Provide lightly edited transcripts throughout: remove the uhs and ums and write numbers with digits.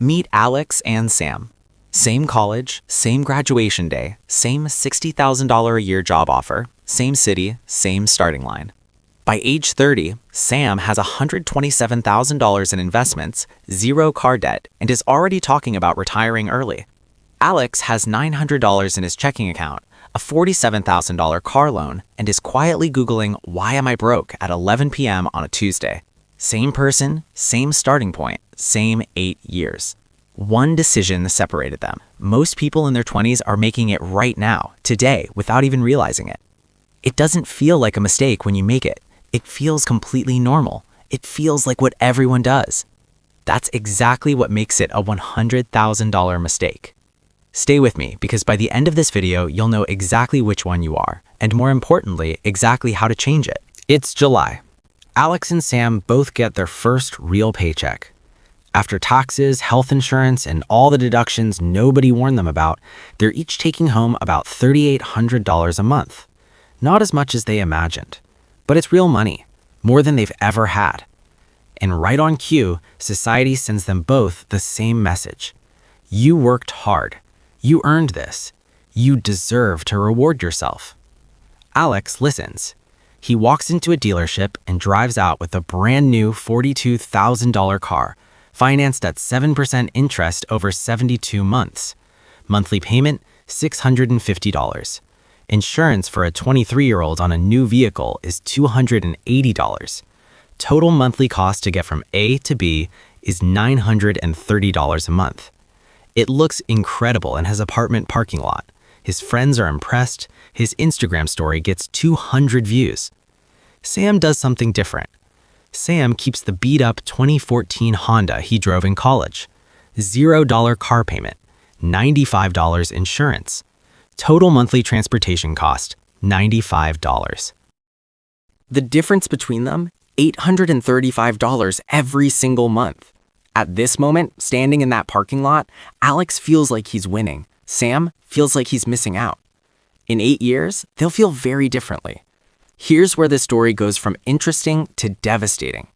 Meet Alex and Sam. Same college, same graduation day, same $60,000 a year job offer, same city, same starting line. By age 30, Sam has $127,000 in investments, zero car debt, and is already talking about retiring early. Alex has $900 in his checking account, a $47,000 car loan, and is quietly Googling "Why am I broke?" at 11 p.m. on a Tuesday. Same person, same starting point, same 8 years. One decision separated them. Most people in their 20s are making it right now, today, without even realizing it. It doesn't feel like a mistake when you make it. It feels completely normal. It feels like what everyone does. That's exactly what makes it a $100,000 mistake. Stay with me, because by the end of this video, you'll know exactly which one you are, and more importantly, exactly how to change it. It's July. Alex and Sam both get their first real paycheck. After taxes, health insurance, and all the deductions nobody warned them about, they're each taking home about $3,800 a month. Not as much as they imagined, but it's real money, more than they've ever had. And right on cue, society sends them both the same message. You worked hard. You earned this. You deserve to reward yourself. Alex listens. He walks into a dealership and drives out with a brand new $42,000 car, financed at 7% interest over 72 months. Monthly payment, $650. Insurance for a 23-year-old on a new vehicle is $280. Total monthly cost to get from A to B is $930 a month. It looks incredible in his apartment parking lot. His friends are impressed. His Instagram story gets 200 views. Sam does something different. Sam keeps the beat-up 2014 Honda he drove in college. $0 car payment, $95 insurance. Total monthly transportation cost, $95. The difference between them, $835 every single month. At this moment, standing in that parking lot, Alex feels like he's winning. Sam feels like he's missing out. In 8 years, they'll feel very differently. Here's where the story goes from interesting to devastating.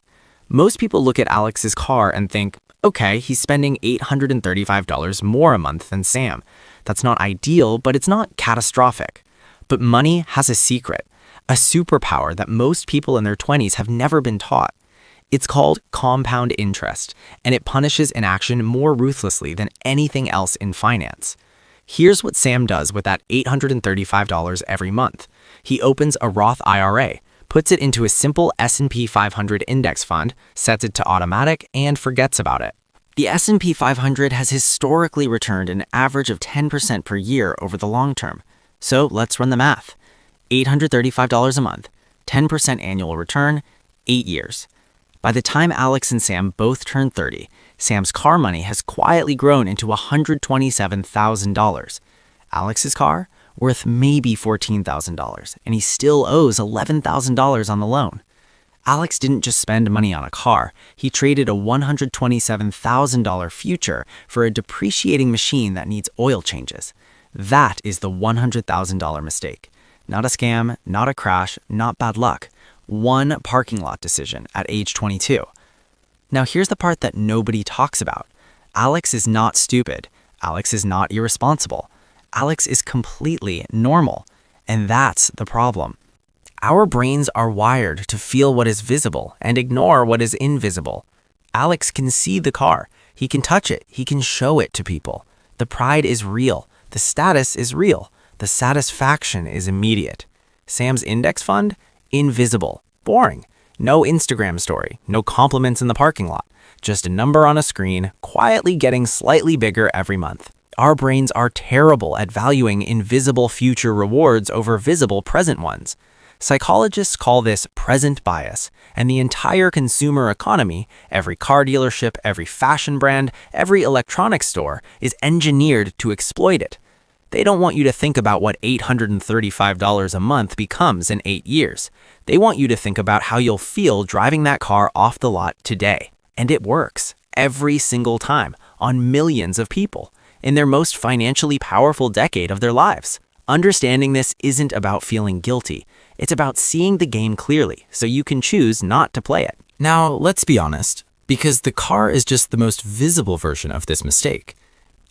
Most people look at Alex's car and think, okay, he's spending $835 more a month than Sam. That's not ideal, but it's not catastrophic. But money has a secret, a superpower that most people in their 20s have never been taught. It's called compound interest, and it punishes inaction more ruthlessly than anything else in finance. Here's what Sam does with that $835 every month. He opens a Roth IRA, puts it into a simple S&P 500 index fund, sets it to automatic, and forgets about it. The S&P 500 has historically returned an average of 10% per year over the long term. So let's run the math. $835 a month, 10% annual return, 8 years. By the time Alex and Sam both turn 30, Sam's car money has quietly grown into $127,000. Alex's car, worth maybe $14,000, and he still owes $11,000 on the loan. Alex didn't just spend money on a car, he traded a $127,000 future for a depreciating machine that needs oil changes. That is the $100,000 mistake. Not a scam, not a crash, not bad luck. One parking lot decision at age 22. Now here's the part that nobody talks about. Alex is not stupid. Alex is not irresponsible. Alex is completely normal. And that's the problem. Our brains are wired to feel what is visible and ignore what is invisible. Alex can see the car. He can touch it. He can show it to people. The pride is real. The status is real. The satisfaction is immediate. Sam's index fund? Invisible. Boring. No Instagram story. No compliments in the parking lot. Just a number on a screen, quietly getting slightly bigger every month. Our brains are terrible at valuing invisible future rewards over visible present ones. Psychologists call this present bias, and the entire consumer economy, every car dealership, every fashion brand, every electronics store, is engineered to exploit it. They don't want you to think about what $835 a month becomes in 8 years. They want you to think about how you'll feel driving that car off the lot today. And it works every single time on millions of people in their most financially powerful decade of their lives. Understanding this isn't about feeling guilty. It's about seeing the game clearly so you can choose not to play it. Now, let's be honest. Because the car is just the most visible version of this mistake.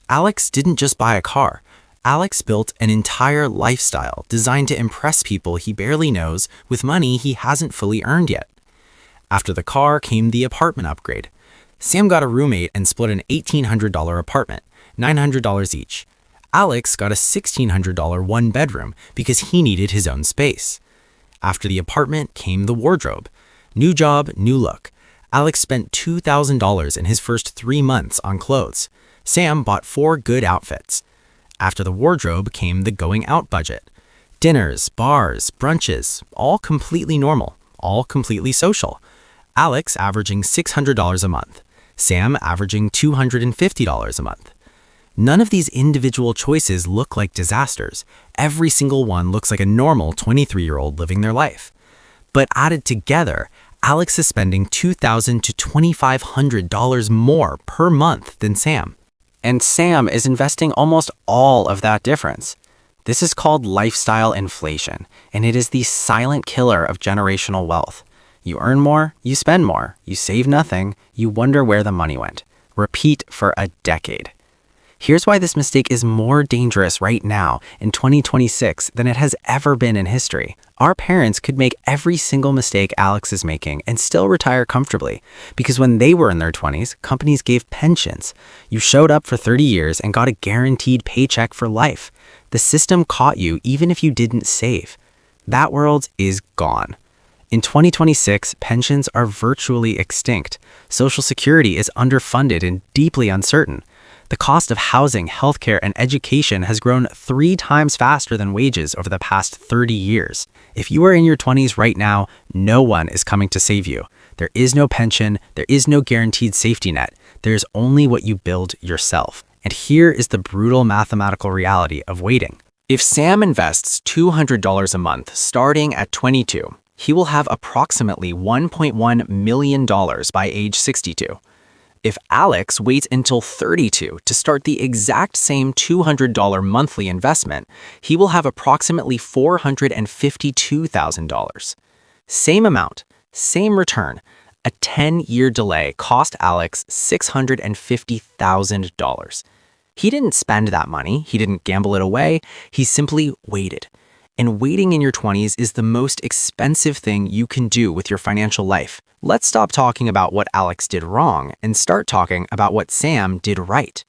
Alex didn't just buy a car. Alex built an entire lifestyle designed to impress people he barely knows with money he hasn't fully earned yet. After the car came the apartment upgrade. Sam got a roommate and split an $1,800 apartment, $900 each. Alex got a $1,600 one-bedroom because he needed his own space. After the apartment came the wardrobe. New job, new look. Alex spent $2,000 in his first 3 months on clothes. Sam bought 4 good outfits. After the wardrobe came the going out budget. Dinners, bars, brunches, all completely normal, all completely social. Alex averaging $600 a month. Sam averaging $250 a month. None of these individual choices look like disasters. Every single one looks like a normal 23-year-old living their life. But added together, Alex is spending $2,000 to $2,500 more per month than Sam. And Sam is investing almost all of that difference. This is called lifestyle inflation, and it is the silent killer of generational wealth. You earn more, you spend more, you save nothing, you wonder where the money went. Repeat for a decade. Here's why this mistake is more dangerous right now in 2026 than it has ever been in history. Our parents could make every single mistake Alex is making and still retire comfortably, because when they were in their 20s, companies gave pensions. You showed up for 30 years and got a guaranteed paycheck for life. The system caught you even if you didn't save. That world is gone. In 2026, pensions are virtually extinct. Social Security is underfunded and deeply uncertain. The cost of housing, healthcare, and education has grown 3 times faster than wages over the past 30 years. If you are in your 20s right now, no one is coming to save you. There is no pension, there is no guaranteed safety net. There is only what you build yourself. And here is the brutal mathematical reality of waiting. If Sam invests $200 a month starting at 22, he will have approximately $1.1 million by age 62. If Alex waits until 32 to start the exact same $200 monthly investment, he will have approximately $452,000. Same amount, same return. A 10-year delay cost Alex $650,000. He didn't spend that money, he didn't gamble it away, he simply waited. And waiting in your 20s is the most expensive thing you can do with your financial life. Let's stop talking about what Alex did wrong and start talking about what Sam did right.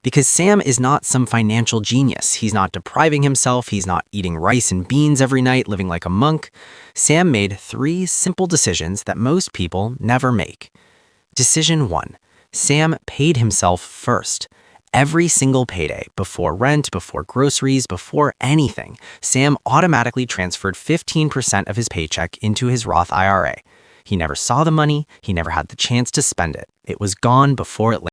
Because Sam is not some financial genius. He's not depriving himself. He's not eating rice and beans every night, living like a monk. Sam made 3 simple decisions that most people never make. Decision 1. Sam paid himself first. Every single payday, before rent, before groceries, before anything, Sam automatically transferred 15% of his paycheck into his Roth IRA. He never saw the money, he never had the chance to spend it. It was gone before it